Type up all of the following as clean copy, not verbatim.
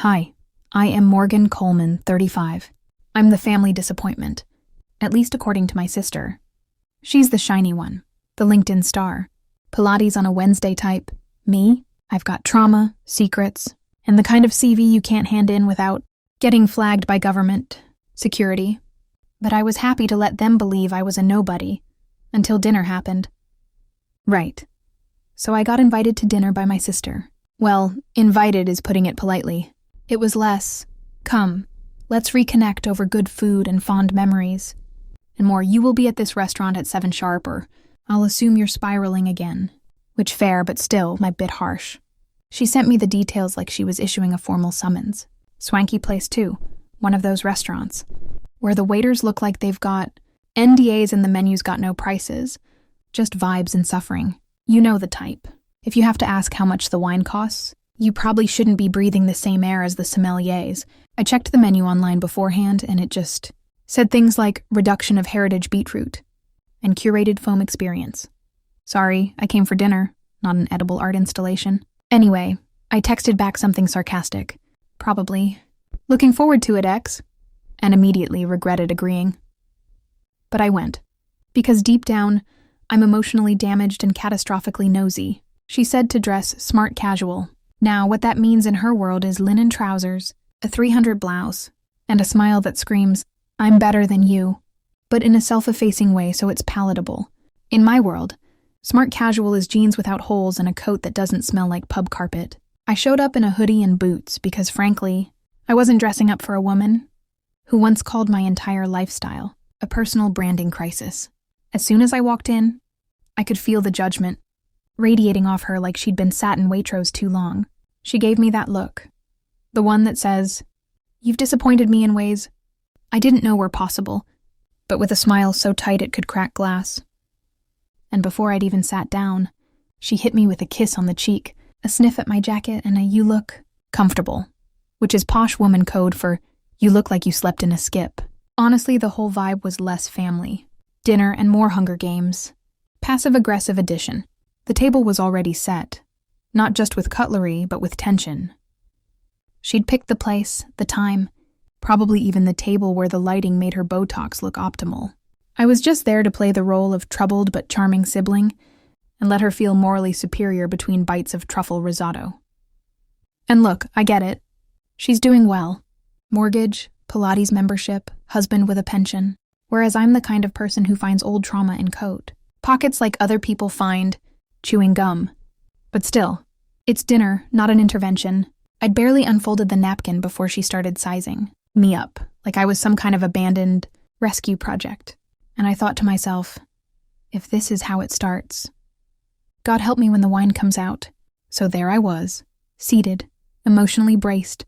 Hi, I am Morgan Coleman, 35. I'm the family disappointment, at least according to my sister. She's the shiny one, the LinkedIn star. Pilates on a Wednesday type. Me? I've got trauma, secrets, and the kind of CV you can't hand in without getting flagged by government, security. But I was happy to let them believe I was a nobody, until dinner happened. Right. So I got invited to dinner by my sister. Well, invited is putting it politely. It was less, come, let's reconnect over good food and fond memories. And more, you will be at this restaurant at 7 sharp, or I'll assume you're spiraling again. Which fair, but still, my bit harsh. She sent me the details like she was issuing a formal summons. Swanky place too, one of those restaurants, where the waiters look like they've got NDAs and the menu's got no prices. Just vibes and suffering. You know the type. If you have to ask how much the wine costs, you probably shouldn't be breathing the same air as the sommeliers. I checked the menu online beforehand and it just said things like reduction of heritage beetroot and curated foam experience. Sorry, I came for dinner, not an edible art installation. Anyway, I texted back something sarcastic. Probably. Looking forward to it, X. And immediately regretted agreeing. But I went. Because deep down, I'm emotionally damaged and catastrophically nosy. She said to dress smart casual. Now, what that means in her world is linen trousers, a 300 blouse, and a smile that screams, I'm better than you, but in a self-effacing way so it's palatable. In my world, smart casual is jeans without holes and a coat that doesn't smell like pub carpet. I showed up in a hoodie and boots because, frankly, I wasn't dressing up for a woman who once called my entire lifestyle a personal branding crisis. As soon as I walked in, I could feel the judgment radiating off her like she'd been sat in Waitrose too long. She gave me that look, the one that says, you've disappointed me in ways I didn't know were possible, but with a smile so tight it could crack glass. And before I'd even sat down, she hit me with a kiss on the cheek, a sniff at my jacket, and a you look comfortable, which is posh woman code for you look like you slept in a skip. Honestly, the whole vibe was less family. Dinner and more Hunger Games. Passive-aggressive addition. The table was already set, not just with cutlery, but with tension. She'd picked the place, the time, probably even the table where the lighting made her Botox look optimal. I was just there to play the role of troubled but charming sibling and let her feel morally superior between bites of truffle risotto. And look, I get it. She's doing well. Mortgage, Pilates membership, husband with a pension. Whereas I'm the kind of person who finds old trauma in coat. Pockets like other people find chewing gum. But still, it's dinner, not an intervention. I'd barely unfolded the napkin before she started sizing me up, like I was some kind of abandoned rescue project. And I thought to myself, if this is how it starts, God help me when the wine comes out. So there I was, seated, emotionally braced,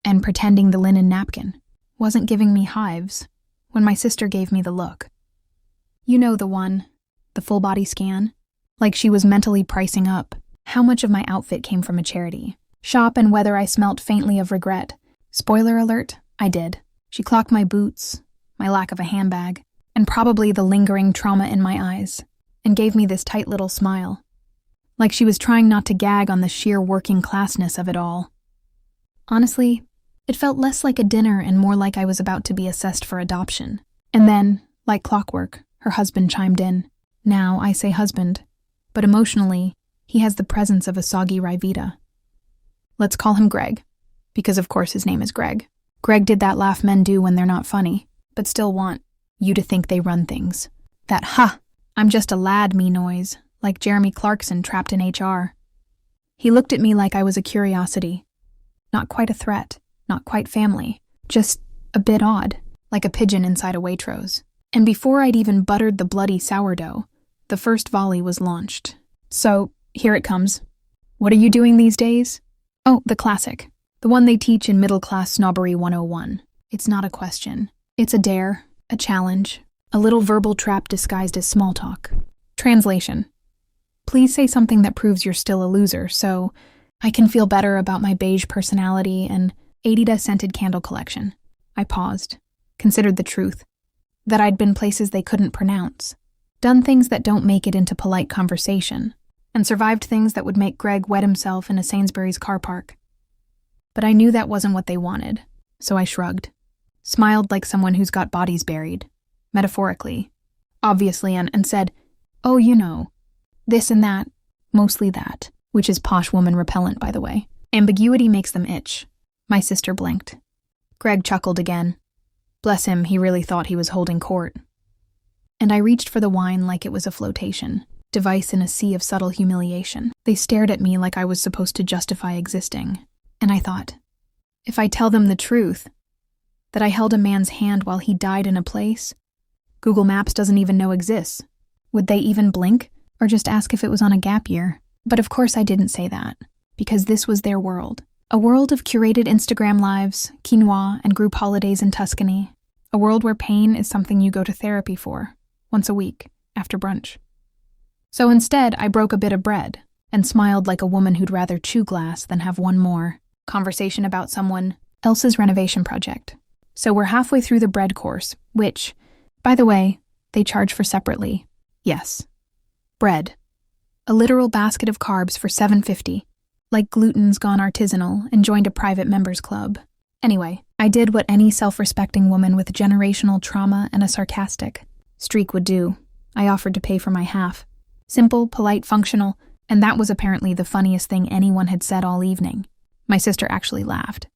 and pretending the linen napkin wasn't giving me hives when my sister gave me the look. You know the one, the full body scan, like she was mentally pricing up how much of my outfit came from a charity shop and whether I smelt faintly of regret. Spoiler alert, I did. She clocked my boots, my lack of a handbag, and probably the lingering trauma in my eyes, and gave me this tight little smile, like she was trying not to gag on the sheer working classness of it all. Honestly, it felt less like a dinner and more like I was about to be assessed for adoption. And then, like clockwork, her husband chimed in. Now I say husband, but emotionally, he has the presence of a soggy Ryvita. Let's call him Greg, because of course his name is Greg. Greg did that laugh men do when they're not funny, but still want you to think they run things. That I'm just a lad me noise, like Jeremy Clarkson trapped in HR. He looked at me like I was a curiosity. Not quite a threat, not quite family, just a bit odd, like a pigeon inside a Waitrose. And before I'd even buttered the bloody sourdough, the first volley was launched. So, here it comes. What are you doing these days? Oh, the classic. The one they teach in middle-class snobbery 101. It's not a question. It's a dare, a challenge, a little verbal trap disguised as small talk. Translation. Please say something that proves you're still a loser, so I can feel better about my beige personality and Adidas scented candle collection. I paused, considered the truth, that I'd been places they couldn't pronounce, done things that don't make it into polite conversation, and survived things that would make Greg wet himself in a Sainsbury's car park. But I knew that wasn't what they wanted, so I shrugged. Smiled like someone who's got bodies buried, metaphorically, obviously, and said, "Oh, you know, this and that, mostly that," which is posh woman repellent, by the way. Ambiguity makes them itch. My sister blinked. Greg chuckled again. Bless him, he really thought he was holding court. And I reached for the wine like it was a flotation, device in a sea of subtle humiliation. They stared at me like I was supposed to justify existing. And I thought, if I tell them the truth, that I held a man's hand while he died in a place Google Maps doesn't even know exists, would they even blink or just ask if it was on a gap year? But of course I didn't say that, because this was their world. A world of curated Instagram lives, quinoa, and group holidays in Tuscany. A world where pain is something you go to therapy for, once a week, after brunch. So instead, I broke a bit of bread and smiled like a woman who'd rather chew glass than have one more conversation about someone else's renovation project. So we're halfway through the bread course, which, by the way, they charge for separately. Yes. Bread. A literal basket of carbs for $7.50. Like gluten's gone artisanal and joined a private members club. Anyway, I did what any self-respecting woman with generational trauma and a sarcastic streak would do. I offered to pay for my half. Simple, polite, functional, and that was apparently the funniest thing anyone had said all evening. My sister actually laughed.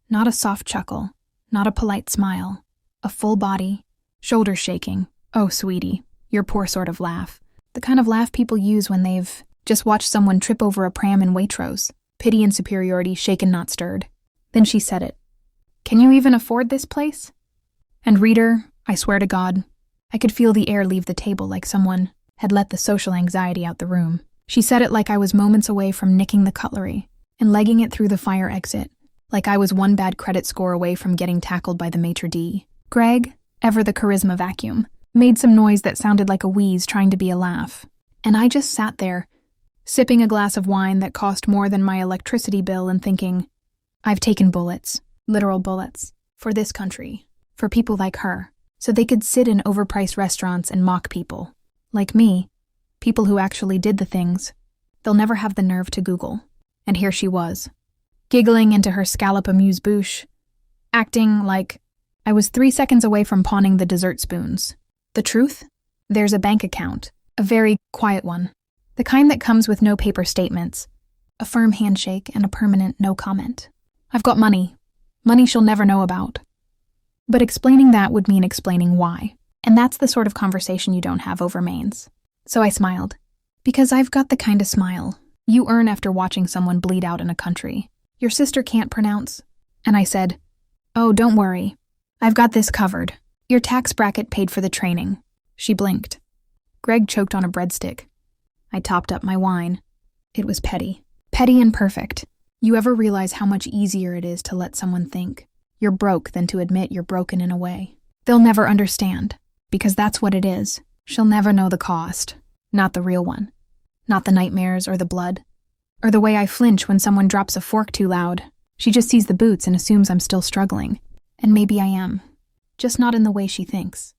Not a soft chuckle, not a polite smile. A full body, shoulders shaking. Oh, sweetie, your poor sort of laugh. The kind of laugh people use when they've just watched someone trip over a pram in Waitrose. Pity and superiority, shaken not stirred. Then she said it. Can you even afford this place? And reader, I swear to God, I could feel the air leave the table like someone had let the social anxiety out the room. She said it like I was moments away from nicking the cutlery and legging it through the fire exit, like I was one bad credit score away from getting tackled by the maitre d'. Greg, ever the charisma vacuum, made some noise that sounded like a wheeze trying to be a laugh. And I just sat there, sipping a glass of wine that cost more than my electricity bill and thinking, I've taken bullets, literal bullets, for this country, for people like her, so they could sit in overpriced restaurants and mock people. Like me, people who actually did the things they'll never have the nerve to Google. And here she was, giggling into her scallop amuse-bouche, acting like I was 3 seconds away from pawning the dessert spoons. The truth? There's a bank account, a very quiet one. The kind that comes with no paper statements, a firm handshake, and a permanent no comment. I've got money. Money she'll never know about. But explaining that would mean explaining why. And that's the sort of conversation you don't have over mains. So I smiled. Because I've got the kind of smile you earn after watching someone bleed out in a country your sister can't pronounce. And I said, "Oh, don't worry. I've got this covered. Your tax bracket paid for the training." She blinked. Greg choked on a breadstick. I topped up my wine. It was petty. Petty and perfect. You ever realize how much easier it is to let someone think you're broke than to admit you're broken in a way? They'll never understand, because that's what it is. She'll never know the cost. Not the real one. Not the nightmares or the blood. Or the way I flinch when someone drops a fork too loud. She just sees the boots and assumes I'm still struggling. And maybe I am. Just not in the way she thinks.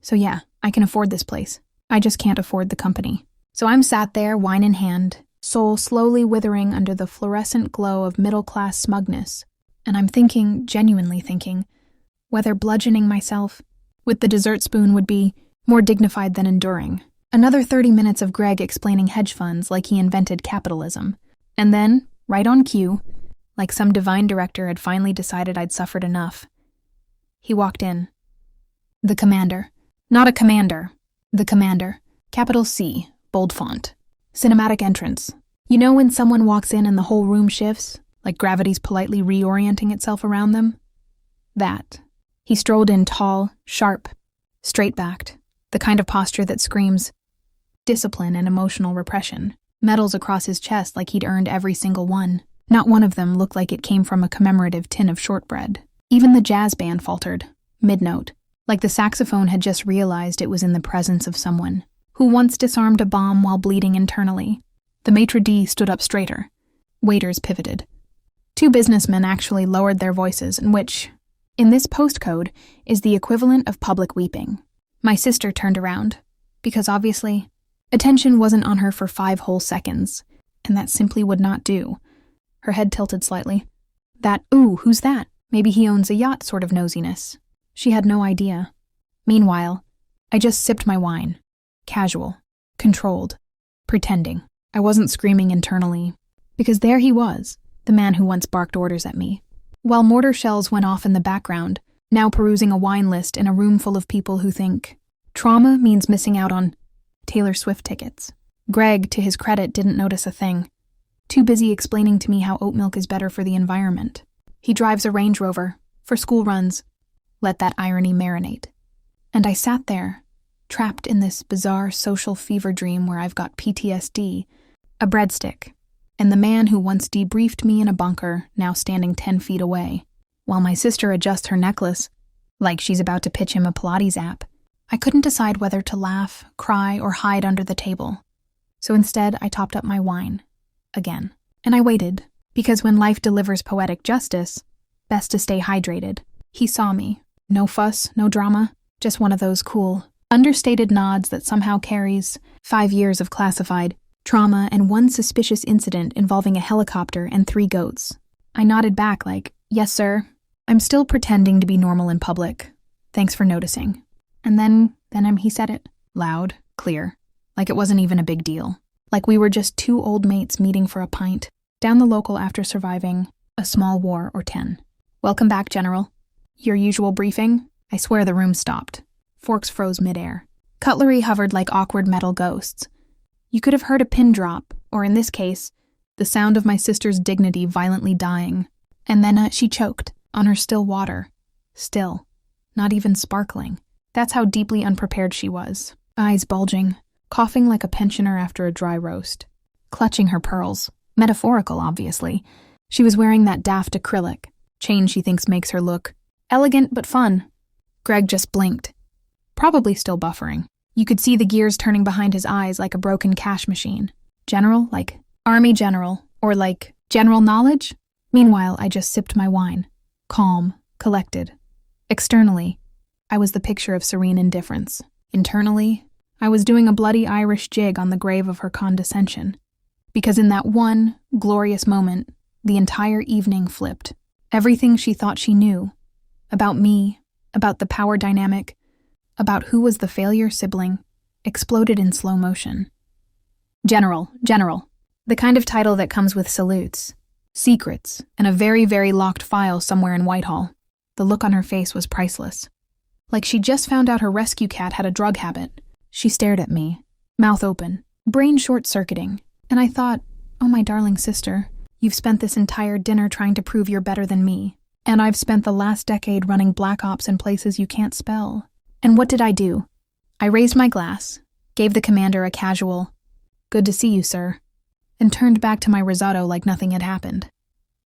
So yeah, I can afford this place. I just can't afford the company. So I'm sat there, wine in hand, soul slowly withering under the fluorescent glow of middle-class smugness. And I'm thinking, genuinely thinking, whether bludgeoning myself with the dessert spoon would be more dignified than enduring. Another 30 minutes of Greg explaining hedge funds like he invented capitalism. And then, right on cue, like some divine director had finally decided I'd suffered enough, he walked in. The commander. Not a commander. The commander. Capital C, bold font. Cinematic entrance. You know when someone walks in and the whole room shifts, like gravity's politely reorienting itself around them? That. He strolled in tall, sharp, straight-backed, the kind of posture that screams discipline and emotional repression, medals across his chest like he'd earned every single one. Not one of them looked like it came from a commemorative tin of shortbread. Even the jazz band faltered, mid-note, like the saxophone had just realized it was in the presence of someone who once disarmed a bomb while bleeding internally. The maitre d' stood up straighter. Waiters pivoted. Two businessmen actually lowered their voices, in which, in this postcode, is the equivalent of public weeping. My sister turned around, because obviously, attention wasn't on her for 5 whole seconds, and that simply would not do. Her head tilted slightly. That, "Ooh, who's that? Maybe he owns a yacht" sort of nosiness. She had no idea. Meanwhile, I just sipped my wine. Casual. Controlled. Pretending. I wasn't screaming internally. Because there he was, the man who once barked orders at me. While mortar shells went off in the background, now perusing a wine list in a room full of people who think trauma means missing out on Taylor Swift tickets. Greg, to his credit, didn't notice a thing. Too busy explaining to me how oat milk is better for the environment. He drives a Range Rover, for school runs. Let that irony marinate. And I sat there, trapped in this bizarre social fever dream where I've got PTSD, a breadstick, and the man who once debriefed me in a bunker, now standing 10 feet away, while my sister adjusts her necklace, like she's about to pitch him a Pilates app. I couldn't decide whether to laugh, cry, or hide under the table. So instead, I topped up my wine. Again. And I waited, because when life delivers poetic justice, best to stay hydrated. He saw me. No fuss, no drama, just one of those cool, understated nods that somehow carries 5 years of classified trauma and one suspicious incident involving a helicopter and 3 goats. I nodded back like, "Yes, sir. I'm still pretending to be normal in public. Thanks for noticing." And then he said it. Loud, clear. Like it wasn't even a big deal. Like we were just 2 old mates meeting for a pint, down the local after surviving a small war or 10. "Welcome back, General. Your usual briefing?" I swear the room stopped. Forks froze midair. Cutlery hovered like awkward metal ghosts. You could have heard a pin drop, or in this case, the sound of my sister's dignity violently dying. And then she choked on her still water. Still. Not even sparkling. That's how deeply unprepared she was. Eyes bulging. Coughing like a pensioner after a dry roast. Clutching her pearls. Metaphorical, obviously. She was wearing that daft acrylic. Chain she thinks makes her look elegant but fun. Greg just blinked. Probably still buffering. You could see the gears turning behind his eyes like a broken cash machine. General? Like Army General? Or like General Knowledge? Meanwhile, I just sipped my wine. Calm. Collected. Externally, I was the picture of serene indifference. Internally, I was doing a bloody Irish jig on the grave of her condescension. Because in that one glorious moment, the entire evening flipped. Everything she thought she knew. About me, about the power dynamic, about who was the failure sibling, exploded in slow motion. General. The kind of title that comes with salutes, secrets, and a very, very locked file somewhere in Whitehall. The look on her face was priceless. Like she just found out her rescue cat had a drug habit. She stared at me, mouth open, brain short-circuiting, and I thought, "Oh, my darling sister, you've spent this entire dinner trying to prove you're better than me, and I've spent the last decade running black ops in places you can't spell." And what did I do? I raised my glass, gave the commander a casual, "Good to see you, sir," and turned back to my risotto like nothing had happened.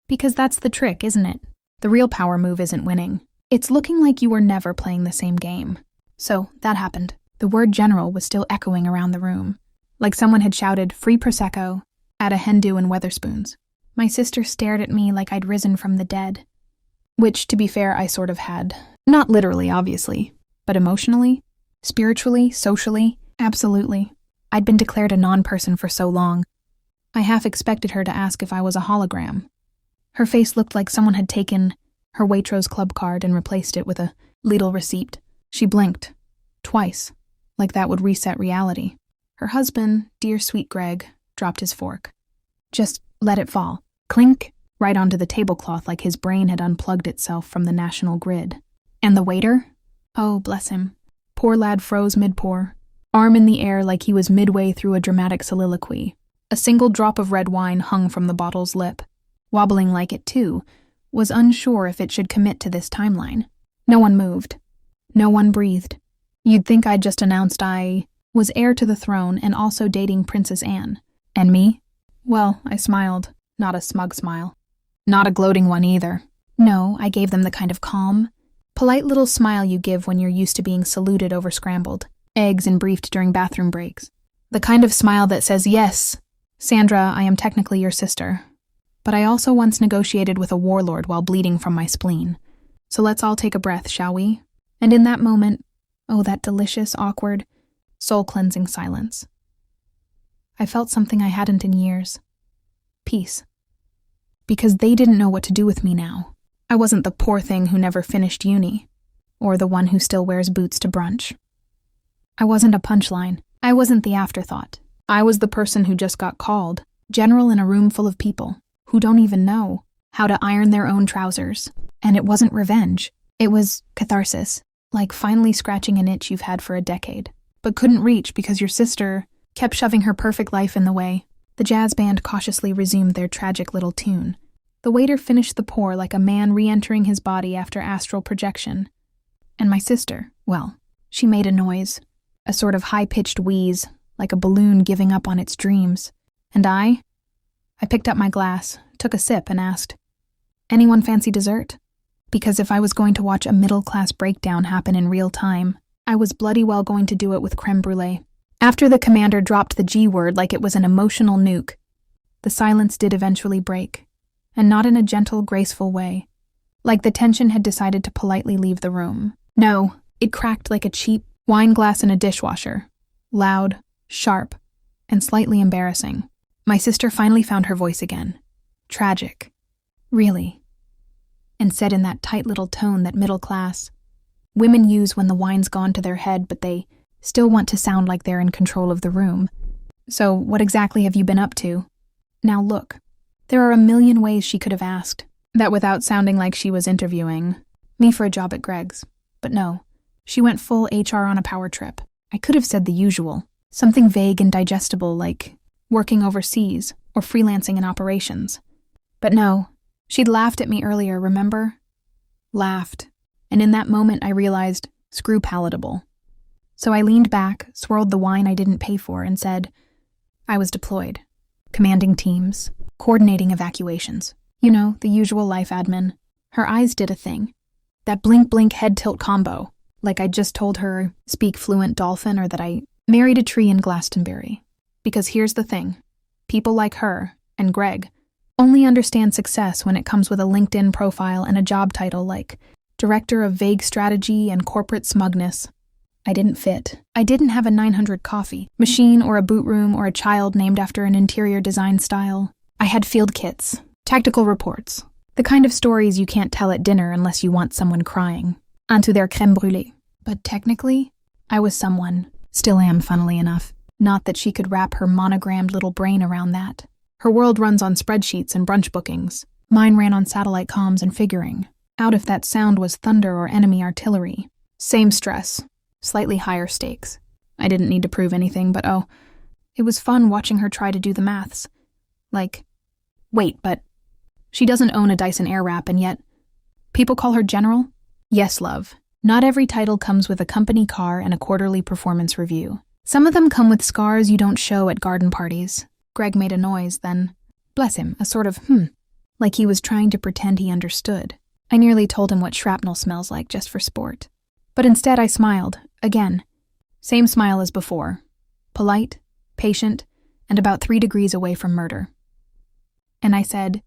Because that's the trick, isn't it? The real power move isn't winning. It's looking like you were never playing the same game. So, that happened. The word general was still echoing around the room, like someone had shouted, "Free Prosecco," at a hen-do and Weatherspoons. My sister stared at me like I'd risen from the dead. Which, to be fair, I sort of had. Not literally, obviously, but emotionally, spiritually, socially, absolutely. I'd been declared a non-person for so long. I half expected her to ask if I was a hologram. Her face looked like someone had taken her Waitrose club card and replaced it with a Lidl receipt. She blinked. Twice. Like that would reset reality. Her husband, dear sweet Greg, dropped his fork. Just let it fall. Clink, right onto the tablecloth like his brain had unplugged itself from the national grid. And the waiter? Oh, bless him. Poor lad froze mid-pour, arm in the air like he was midway through a dramatic soliloquy. A single drop of red wine hung from the bottle's lip. Wobbling like it, too, was unsure if it should commit to this timeline. No one moved. No one breathed. You'd think I'd just announced I was heir to the throne and also dating Princess Anne. And me? Well, I smiled. Not a smug smile. Not a gloating one either. No, I gave them the kind of calm, polite little smile you give when you're used to being saluted over scrambled eggs and briefed during bathroom breaks. The kind of smile that says, "Yes, Sandra, I am technically your sister. But I also once negotiated with a warlord while bleeding from my spleen. So let's all take a breath, shall we?" And in that moment, oh, that delicious, awkward, soul-cleansing silence. I felt something I hadn't in years. Peace. because they didn't know what to do with me now. I wasn't the poor thing who never finished uni, or the one who still wears boots to brunch. I wasn't a punchline. I wasn't the afterthought. I was the person who just got called, general in a room full of people who don't even know how to iron their own trousers. And it wasn't revenge. It was catharsis, like finally scratching an itch you've had for a decade, but couldn't reach because your sister kept shoving her perfect life in the way. The jazz band cautiously resumed their tragic little tune. The waiter finished the pour like a man re-entering his body after astral projection. And my sister, well, she made a noise, a sort of high-pitched wheeze, like a balloon giving up on its dreams. And I picked up my glass, took a sip, and asked, "Anyone fancy dessert?" Because if I was going to watch a middle-class breakdown happen in real time, I was bloody well going to do it with creme brulee. After the commander dropped the G word like it was an emotional nuke, the silence did eventually break, and not in a gentle, graceful way, like the tension had decided to politely leave the room. No, it cracked like a cheap wine glass in a dishwasher, loud, sharp, and slightly embarrassing. My sister finally found her voice again. Tragic. Really. And said in that tight little tone that middle class women use when the wine's gone to their head, but they still want to sound like they're in control of the room. "So what exactly have you been up to?" Now look, there are a million ways she could have asked that without sounding like she was interviewing me for a job at Greg's. But no, she went full HR on a power trip. I could have said the usual, something vague and digestible like working overseas or freelancing in operations. But no, she'd laughed at me earlier, remember? Laughed. And in that moment I realized, screw palatable. So I leaned back, swirled the wine I didn't pay for, and said, I was deployed, commanding teams, coordinating evacuations. You know, the usual life admin. Her eyes did a thing. That blink-blink head-tilt combo, like I just told her speak fluent dolphin or that I married a tree in Glastonbury. Because here's the thing. People like her, and Greg, only understand success when it comes with a LinkedIn profile and a job title like Director of Vague Strategy and Corporate Smugness. I didn't fit. I didn't have a 900 coffee machine or a boot room or a child named after an interior design style. I had field kits, tactical reports, the kind of stories you can't tell at dinner unless you want someone crying, onto their crème brûlée. But technically, I was someone, still am funnily enough. Not that she could wrap her monogrammed little brain around that. Her world runs on spreadsheets and brunch bookings. Mine ran on satellite comms and figuring out if that sound was thunder or enemy artillery. Same stress, slightly higher stakes. I didn't need to prove anything, but it was fun watching her try to do the maths. Like, wait, but she doesn't own a Dyson Airwrap, and yet people call her General? Yes, love. Not every title comes with a company car and a quarterly performance review. Some of them come with scars you don't show at garden parties. Greg made a noise, then, bless him, a sort of like he was trying to pretend he understood. I nearly told him what shrapnel smells like just for sport. But instead I smiled, again. Same smile as before. Polite, patient, and about 3 degrees away from murder. And I said,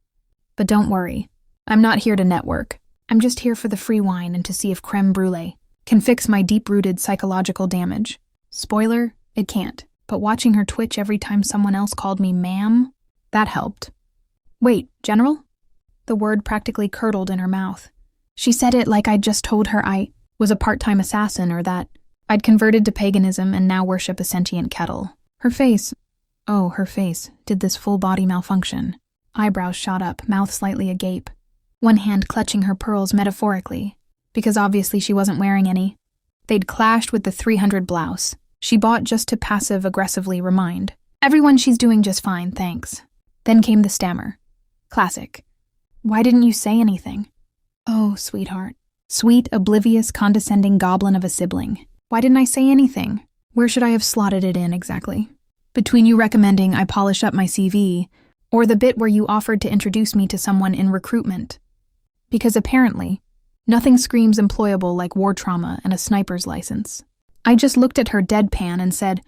but don't worry, I'm not here to network. I'm just here for the free wine and to see if creme brulee can fix my deep-rooted psychological damage. Spoiler, it can't. But watching her twitch every time someone else called me ma'am, that helped. Wait, General? The word practically curdled in her mouth. She said it like I'd just told her I was a part-time assassin or that I'd converted to paganism and now worship a sentient kettle. Her face, did this full-body malfunction. Eyebrows shot up, mouth slightly agape. One hand clutching her pearls metaphorically, because obviously she wasn't wearing any. They'd clashed with the 300 blouse she bought just to passive-aggressively remind everyone she's doing just fine, thanks. Then came the stammer. Classic. Why didn't you say anything? Oh, sweetheart. Sweet, oblivious, condescending goblin of a sibling. Why didn't I say anything? Where should I have slotted it in exactly? Between you recommending I polish up my CV, or the bit where you offered to introduce me to someone in recruitment. Because apparently, nothing screams employable like war trauma and a sniper's license. I just looked at her deadpan and said,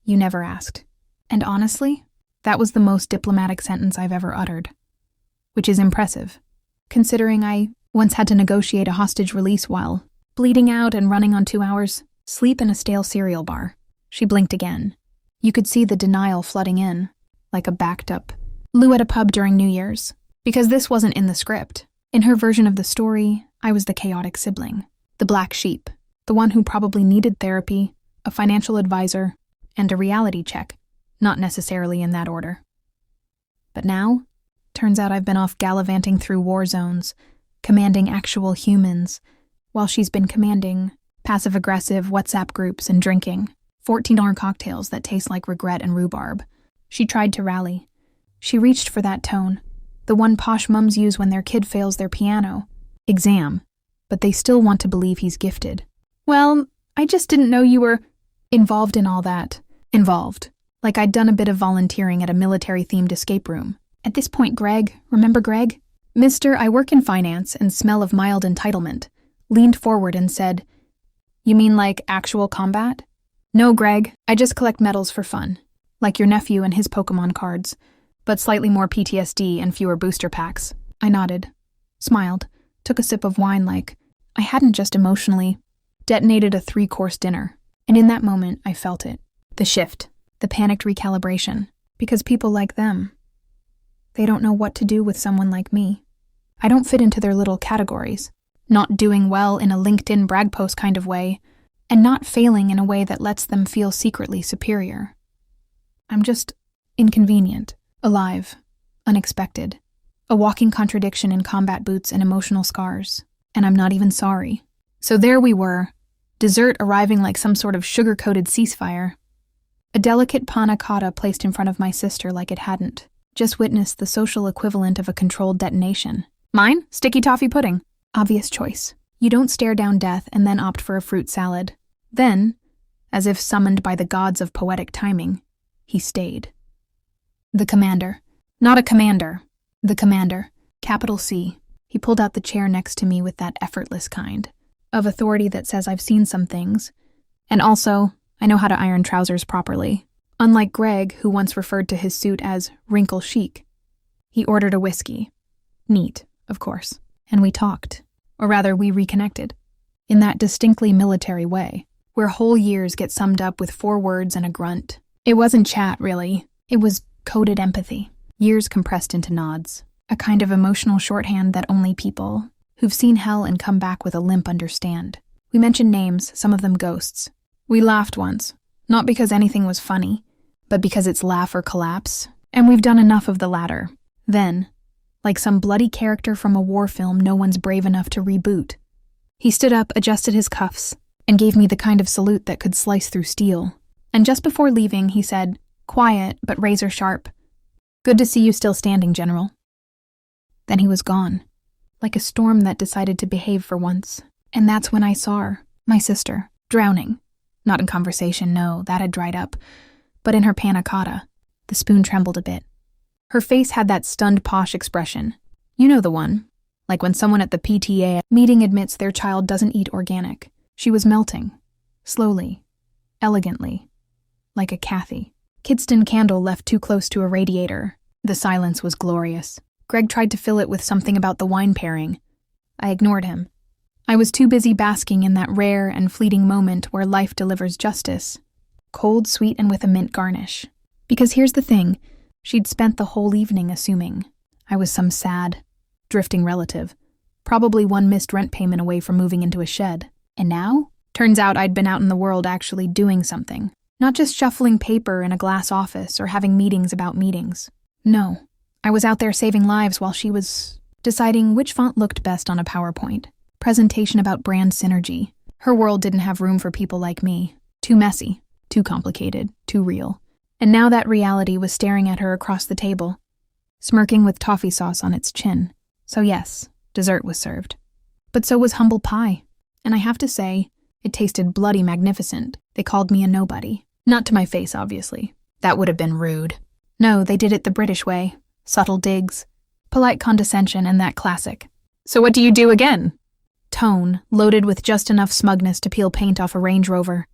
you never asked. And honestly, that was the most diplomatic sentence I've ever uttered. Which is impressive, considering I once had to negotiate a hostage release while bleeding out and running on 2 hours sleep in a stale cereal bar. She blinked again. You could see the denial flooding in, like a backed-up loo at a pub during New Year's. Because this wasn't in the script. In her version of the story, I was the chaotic sibling, the black sheep, the one who probably needed therapy, a financial advisor, and a reality check, not necessarily in that order. But now, turns out I've been off gallivanting through war zones, commanding actual humans, while she's been commanding passive-aggressive WhatsApp groups and drinking $14 cocktails that taste like regret and rhubarb. She tried to rally. She reached for that tone, the one posh mums use when their kid fails their piano exam, but they still want to believe he's gifted. Well, I just didn't know you were involved in all that. Involved. Like I'd done a bit of volunteering at a military-themed escape room. At this point, Greg, remember Greg? Mr. I work in finance and smell of mild entitlement, leaned forward and said, "You mean like actual combat?" "No, Greg, I just collect medals for fun. Like your nephew and his Pokemon cards, but slightly more PTSD and fewer booster packs." I nodded, smiled, took a sip of wine like I hadn't just emotionally detonated a 3-course dinner. And in that moment, I felt it. The shift, the panicked recalibration. Because people like them, they don't know what to do with someone like me. I don't fit into their little categories. Not doing well in a LinkedIn brag post kind of way, and not failing in a way that lets them feel secretly superior. I'm just inconvenient, alive, unexpected, a walking contradiction in combat boots and emotional scars, and I'm not even sorry. So there we were, dessert arriving like some sort of sugar-coated ceasefire. A delicate panna cotta placed in front of my sister like it hadn't. Just witnessed the social equivalent of a controlled detonation. Mine? Sticky toffee pudding. Obvious choice. You don't stare down death and then opt for a fruit salad. Then, as if summoned by the gods of poetic timing, he stayed. The commander. Not a commander. The commander. Capital C. He pulled out the chair next to me with that effortless kind of authority that says I've seen some things. And also, I know how to iron trousers properly. Unlike Greg, who once referred to his suit as wrinkle chic. He ordered a whiskey. Neat, of course. And we talked. Or rather, we reconnected. In that distinctly military way, where whole years get summed up with 4 words and a grunt. It wasn't chat, really. It was coded empathy. Years compressed into nods. A kind of emotional shorthand that only people who've seen hell and come back with a limp understand. We mentioned names, some of them ghosts. We laughed once. Not because anything was funny, but because it's laugh or collapse. And we've done enough of the latter. Then, like some bloody character from a war film no one's brave enough to reboot, he stood up, adjusted his cuffs, and gave me the kind of salute that could slice through steel. And just before leaving, he said, quiet but razor sharp, "Good to see you still standing, General." Then he was gone, like a storm that decided to behave for once. And that's when I saw her, my sister, drowning. Not in conversation, no, that had dried up, but in her panna cotta. The spoon trembled a bit. Her face had that stunned posh expression. You know the one. Like when someone at the PTA meeting admits their child doesn't eat organic. She was melting. Slowly. Elegantly. Like a Kathy. Kidston candle left too close to a radiator. The silence was glorious. Greg tried to fill it with something about the wine pairing. I ignored him. I was too busy basking in that rare and fleeting moment where life delivers justice. Cold, sweet, and with a mint garnish. Because here's the thing, she'd spent the whole evening assuming I was some sad, drifting relative, probably one missed rent payment away from moving into a shed. And now? Turns out I'd been out in the world actually doing something. Not just shuffling paper in a glass office or having meetings about meetings. No, I was out there saving lives while she was deciding which font looked best on a PowerPoint. Presentation about brand synergy. Her world didn't have room for people like me. Too messy, too complicated, too real. And now that reality was staring at her across the table, smirking with toffee sauce on its chin. So yes, dessert was served. But so was humble pie. And I have to say, it tasted bloody magnificent. They called me a nobody. Not to my face, obviously. That would have been rude. No, they did it the British way. Subtle digs, polite condescension, and that classic. "So what do you do again?" Tone, loaded with just enough smugness to peel paint off a Range Rover.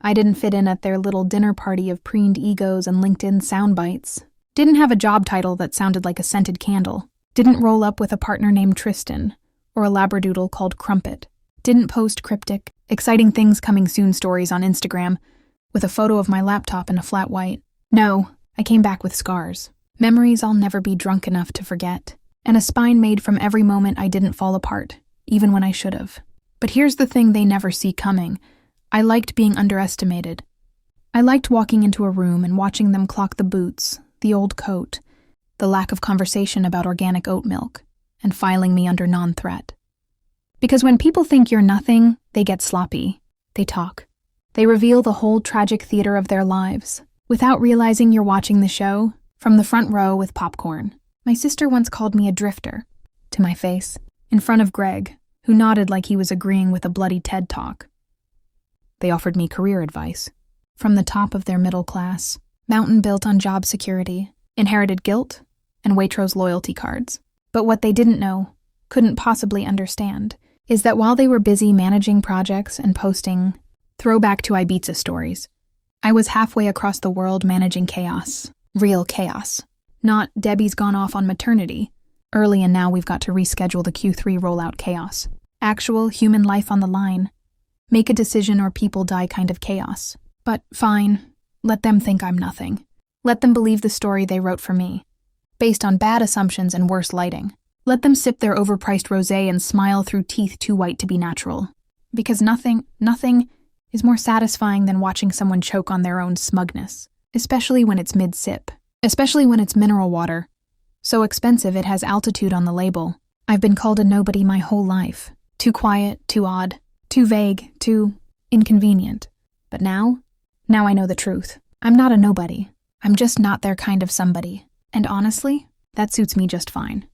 I didn't fit in at their little dinner party of preened egos and LinkedIn sound bites. Didn't have a job title that sounded like a scented candle. Didn't roll up with a partner named Tristan, or a labradoodle called Crumpet. Didn't post cryptic, exciting things coming soon stories on Instagram with a photo of my laptop in a flat white. No, I came back with scars. Memories I'll never be drunk enough to forget, and a spine made from every moment I didn't fall apart, even when I should have. But here's the thing they never see coming. I liked being underestimated. I liked walking into a room and watching them clock the boots, the old coat, the lack of conversation about organic oat milk, and filing me under non-threat. Because when people think you're nothing, they get sloppy. They talk. They reveal the whole tragic theater of their lives. Without realizing you're watching the show, from the front row with popcorn. My sister once called me a drifter, to my face, in front of Greg, who nodded like he was agreeing with a bloody TED Talk. They offered me career advice. From the top of their middle class, mountain built on job security, inherited guilt, and Waitrose loyalty cards. But what they didn't know, couldn't possibly understand, is that while they were busy managing projects and posting throwback to Ibiza stories, I was halfway across the world managing chaos. Real chaos. Not Debbie's gone off on maternity. Early and now we've got to reschedule the Q3 rollout chaos. Actual human life on the line. Make a decision or people die kind of chaos. But fine, let them think I'm nothing. Let them believe the story they wrote for me, based on bad assumptions and worse lighting. Let them sip their overpriced rosé and smile through teeth too white to be natural. Because nothing is more satisfying than watching someone choke on their own smugness. Especially when it's mid-sip. Especially when it's mineral water. So expensive it has altitude on the label. I've been called a nobody my whole life. Too quiet, too odd, too vague, too inconvenient. But now I know the truth. I'm not a nobody. I'm just not their kind of somebody. And honestly, that suits me just fine.